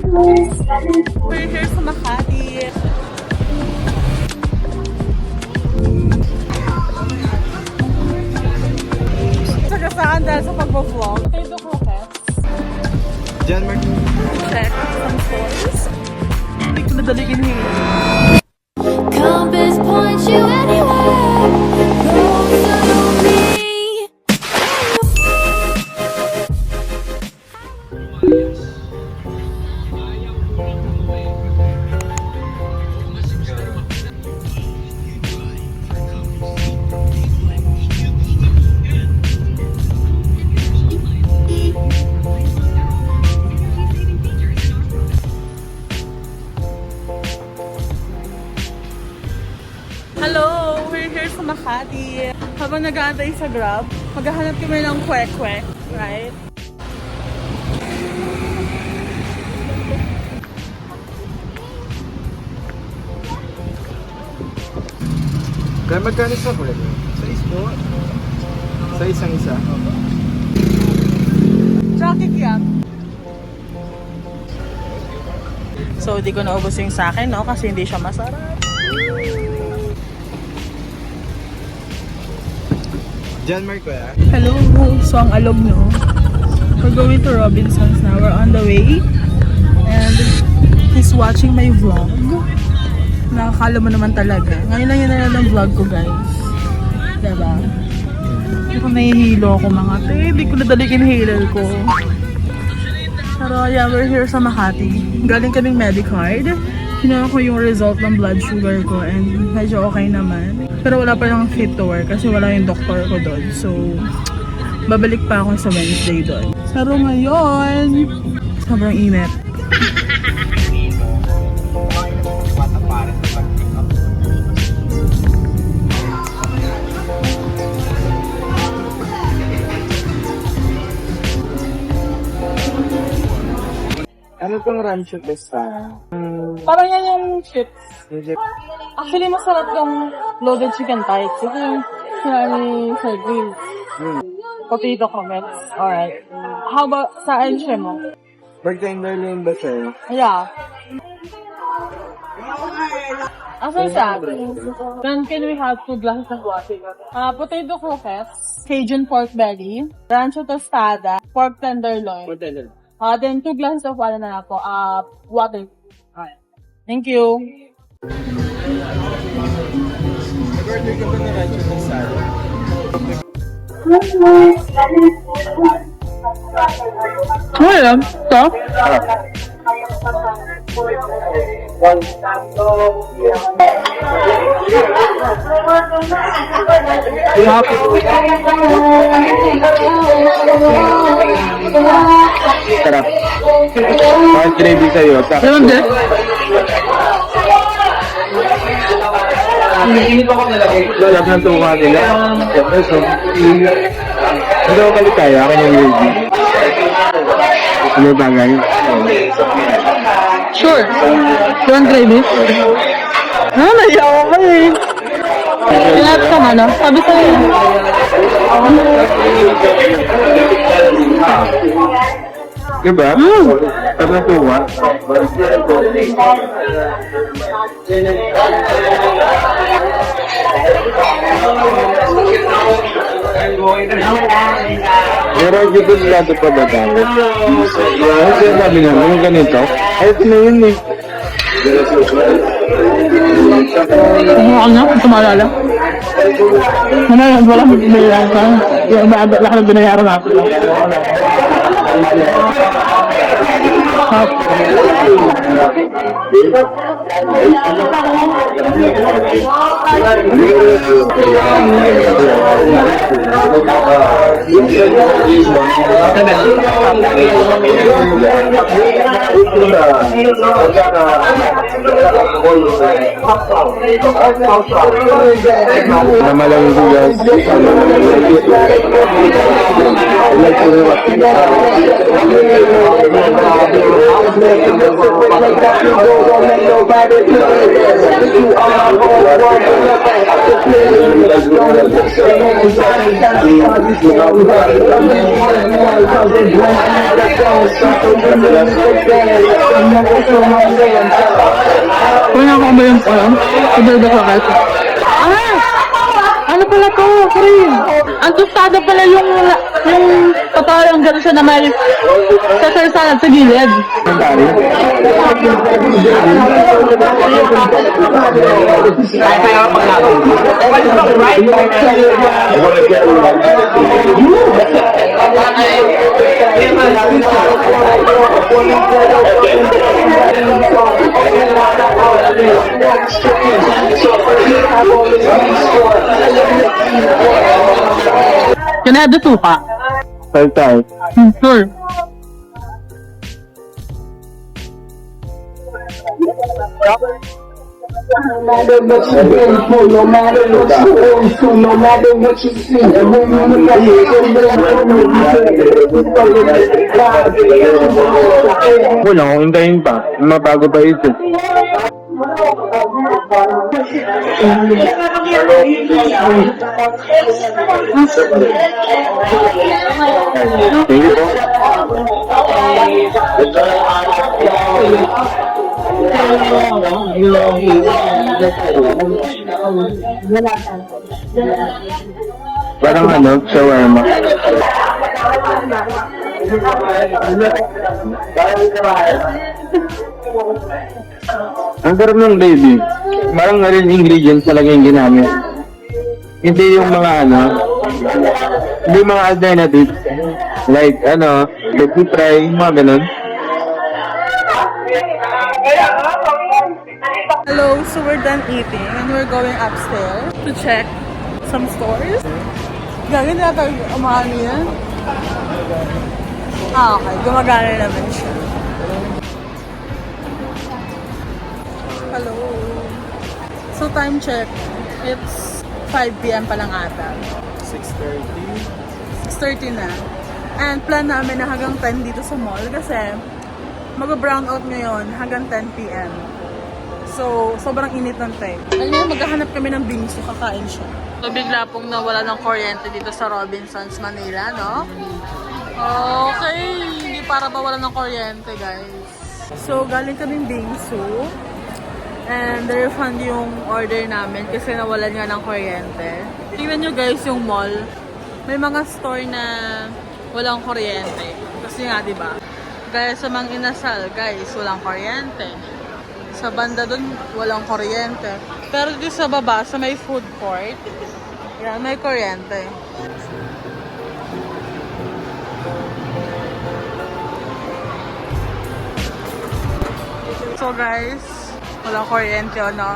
We're here sa Makati. Sagasaan dahil sa pag-vlog. Potato croquettes. John Mark. Check some stores. Hindi ko nadaligin here. Compass points you anywhere. Closer to me. Hello! We're here sa Makati. Habang nag-aantay sa Grab, maghahanap kami ng kwek-kwek, right? Kaya magkano sa kulay? Sa ispo? Sa isang isa? Traffic yan. So, di ko naubos yung sa akin, no? Kasi hindi siya masarap. John Mark ko ya? Hello! So, ang alog, no? We're going to Robinsons now. We're on the way. And he's watching my vlog. Nakakala mo naman talaga. Ngayon lang yun na ng vlog ko, guys. Diba? Hindi ko nahihilo ako mga te. Hindi ko nadalik inhaler ko. Pero yeah, we're here sa Makati. Galing kaming Medicard. Kinuha ko yung result ng blood sugar ko and medyo okay naman. Pero wala pa lang fit to work kasi wala yung doktor ko doon. So, babalik pa ako sa Wednesday doon. Pero ngayon, sobrang init. Ano pang rancho besta? Parang yan yung chips. Actually, masarap yung loaded chicken tights. Ito yung sinani sa grill. Potato croquettes. Alright. How about sa enche mo? Bartender lane ba sa'yo? Yeah. Asan siya? Then can we have 2 glasses of water? Potato croquettes, Cajun pork belly, rancho tostada, pork tenderloin. Bartender. Then 2 glasses of water na ako. Water. Alright. Thank you. Nag-order ka ba ng rancho tostada? Ano yan? Ito? Sarap. Bakit gravy sa'yo? Ano din? Sarap ng tuwa nila. So, hindi ko kalit tayo. Akin yung gravy. Ano bagay? Sure. You want gravy? Naiyak ako ba eh. Pinap ka na, no? Sabi sa'yo. Diba? Sarap ng tuwa. Meron dito sila ito pa ba tayo? Ano sabi naman, yung ganito? Ay, ito na yun eh. Kumuha ka na, kung tumalala. Wala akong binayaran ka. Lahat ng binayaran ako. Na malang guys. Wala ko ba yung alam? Ibalda ka kahit. Ah! Ano pala to? Korean. Ang tostada pala yung totoo yung gano'n siya na may Caesar salad sa gilid. Can I have the suka? Saltay. Sure. No matter what you've been through, no matter what you're going through, no matter what you see, and when you look at it, Wala kung hintayin pa. Mabago pa ito. Thank you po. Parang ano, shawarma. Ang sarap ng baby. Parang na rin ingredients talaga yung ginamit. Hindi yung mga ano, hindi yung mga alternatives. Like ano, baby fry, mga ganun. Hello, so we're done eating and we're going upstairs to check some stores. Gagawin na tayo umahan yan. Ah, okay. Gumagana naman siya. Hello. So time check. It's 5 p.m. pa lang ata. 6:30 na. And plan namin na hanggang 10 dito sa mall kasi mag-brown out ngayon hanggang 10 p.m. So, sobrang init ng time. Alam niyo, maghahanap kami ng bingsu, kakain siya. So, bigla pong nawala ng kuryente dito sa Robinsons, Manila, no? Okay, hindi para ba wala ng kuryente, guys. So, galing kaming bingsu. And na-refund yung order namin kasi nawalan nga ng kuryente. Tingnan nyo guys yung mall. May mga store na walang kuryente. Kasi nga, di ba? Gaya sa Mang Inasal, guys, walang kuryente. Sa banda dun, walang kuryente. Pero dito sa baba, sa may food court, yan, may kuryente. So guys, walang kuryente o no?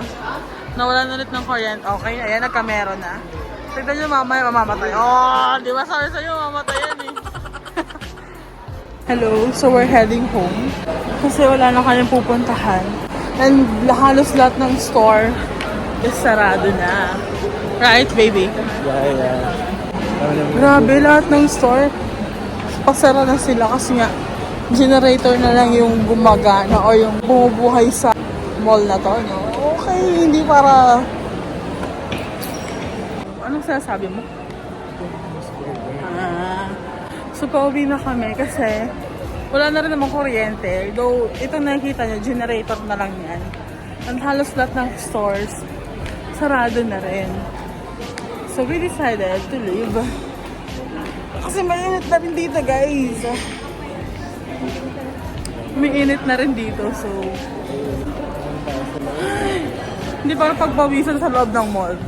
Nawalan ulit ng kuryente. Okay, ayan, nagkamero na. Tignan nyo mamaya, mamamatay. Oh, di ba sabi sa'yo, mamamatay yan eh. Hello, so we're heading home. Kasi wala na kayong pupuntahan. And halos lahat ng store is sarado na. Right, baby? Yeah. Grabe, lahat ng store pasara na sila kasi nga generator na lang yung gumagana o yung bumubuhay sa mall na to, no? Okay, hindi para... Anong sinasabi mo? So, pauwi na kami kasi wala na rin namang kuryente. Though, itong nakikita nyo, generator na lang yan. And halos lahat ng stores, sarado na rin. So, we decided to leave. Kasi mainit na rin dito, guys. Mainit na rin dito, so... Hindi parang pagpawisan sa loob ng mall.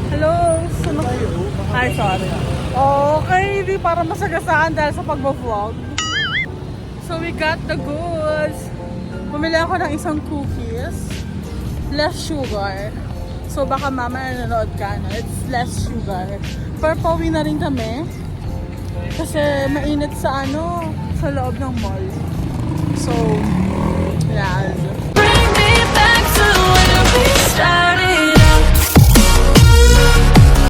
Hello! Hi, sorry. Okay, hindi para masagasaan dahil sa pagbo-vlog. So, we got the goods. Bumili ako ng isang cookies. Less sugar. So, baka mama nanonood ka, no? It's less sugar. Pero pauwi na rin kami. Kasi mainit sa sa loob ng mall. So, yeah. Bring me back to when we started.